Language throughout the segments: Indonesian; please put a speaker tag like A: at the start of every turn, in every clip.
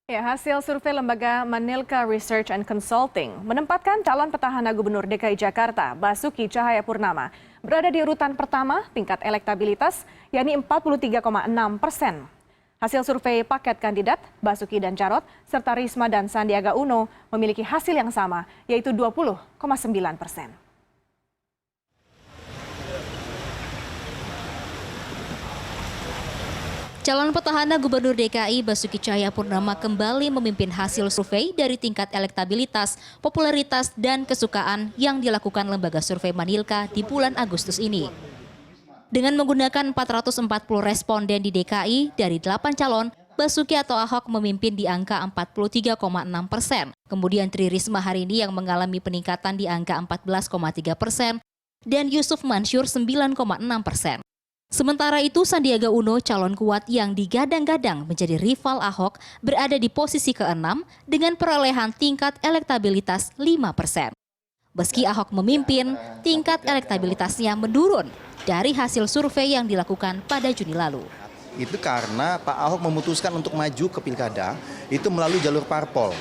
A: Ya, hasil survei lembaga Manilka Research and Consulting menempatkan calon petahana Gubernur DKI Jakarta, Basuki Cahayapurnama, berada di urutan pertama tingkat elektabilitas, yakni 43,6%. Hasil survei paket kandidat, Basuki dan Jarot, serta Risma dan Sandiaga Uno memiliki hasil yang sama, yaitu 20,9%.
B: Calon petahana Gubernur DKI Basuki Cahayapurnama kembali memimpin hasil survei dari tingkat elektabilitas, popularitas, dan kesukaan yang dilakukan lembaga survei Manilka di bulan Agustus ini. Dengan menggunakan 440 responden di DKI dari 8 calon, Basuki atau Ahok memimpin di angka 43,6%. Kemudian Tri Risma hari ini yang mengalami peningkatan di angka 14,3% dan Yusuf Mansur 9,6%. Sementara itu, Sandiaga Uno, calon kuat yang digadang-gadang menjadi rival Ahok, berada di posisi ke-6 dengan perolehan tingkat elektabilitas 5%. Meski Ahok memimpin, tingkat elektabilitasnya menurun dari hasil survei yang dilakukan pada Juni lalu.
C: Itu karena Pak Ahok memutuskan untuk maju ke pilkada itu melalui jalur parpol.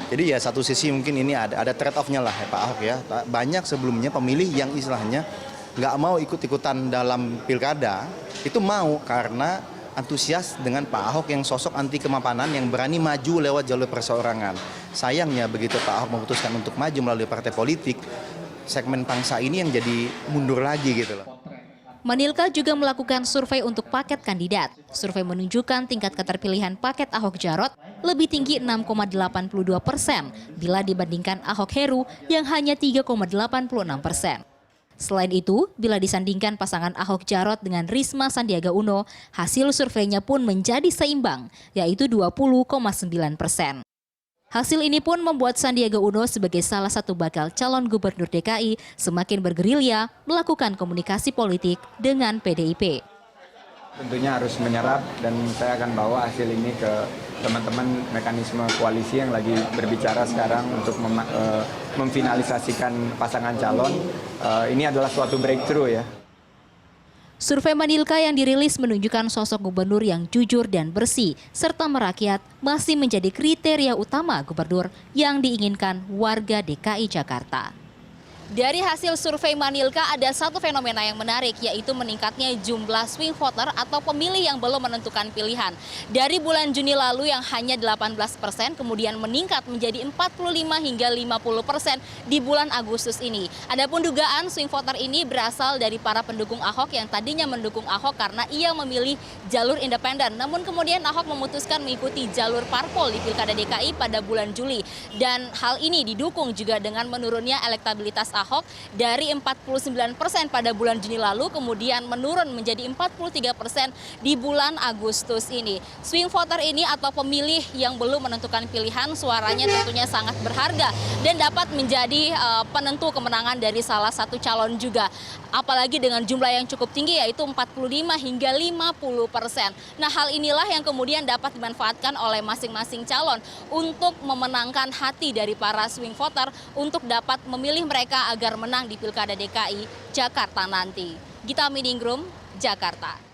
C: Jadi ya satu sisi mungkin ini ada trade off-nya lah ya Pak Ahok ya. Banyak sebelumnya pemilih yang istilahnya nggak mau ikut-ikutan dalam pilkada, itu mau karena antusias dengan Pak Ahok yang sosok anti kemapanan yang berani maju lewat jalur perseorangan. Sayangnya begitu Pak Ahok memutuskan untuk maju melalui partai politik, segmen bangsa ini yang jadi mundur lagi gitu loh.
B: Manilka juga melakukan survei untuk paket kandidat. Survei menunjukkan tingkat keterpilihan paket Ahok Jarot lebih tinggi 6,82% bila dibandingkan Ahok Heru yang hanya 3,86%. Selain itu, bila disandingkan pasangan Ahok Jarot dengan Risma Sandiaga Uno, hasil surveinya pun menjadi seimbang, yaitu 20,9%. Hasil ini pun membuat Sandiaga Uno sebagai salah satu bakal calon gubernur DKI semakin bergerilya melakukan komunikasi politik dengan PDIP.
D: Tentunya harus menyerap dan saya akan bawa hasil ini ke teman-teman mekanisme koalisi yang lagi berbicara sekarang untuk memfinalisasikan pasangan calon. Ini adalah suatu breakthrough ya.
B: Survei Manilka yang dirilis menunjukkan sosok gubernur yang jujur dan bersih serta merakyat masih menjadi kriteria utama gubernur yang diinginkan warga DKI Jakarta. Dari hasil survei Manilka ada satu fenomena yang menarik, yaitu meningkatnya jumlah swing voter atau pemilih yang belum menentukan pilihan. Dari bulan Juni lalu yang hanya 18%, kemudian meningkat menjadi 45 hingga 50% di bulan Agustus ini. Adapun dugaan swing voter ini berasal dari para pendukung Ahok yang tadinya mendukung Ahok karena ia memilih jalur independen. Namun kemudian Ahok memutuskan mengikuti jalur parpol di Pilkada DKI pada bulan Juli. Dan hal ini didukung juga dengan menurunnya elektabilitas Ahok dari 49% pada bulan Juni lalu kemudian menurun menjadi 43% di bulan Agustus ini. Swing voter ini atau pemilih yang belum menentukan pilihan suaranya tentunya sangat berharga dan dapat menjadi penentu kemenangan dari salah satu calon juga. Apalagi dengan jumlah yang cukup tinggi yaitu 45 hingga 50%. Nah, hal inilah yang kemudian dapat dimanfaatkan oleh masing-masing calon untuk memenangkan hati dari para swing voter untuk dapat memilih mereka agar menang di Pilkada DKI Jakarta nanti. Gita Miningrum, Jakarta.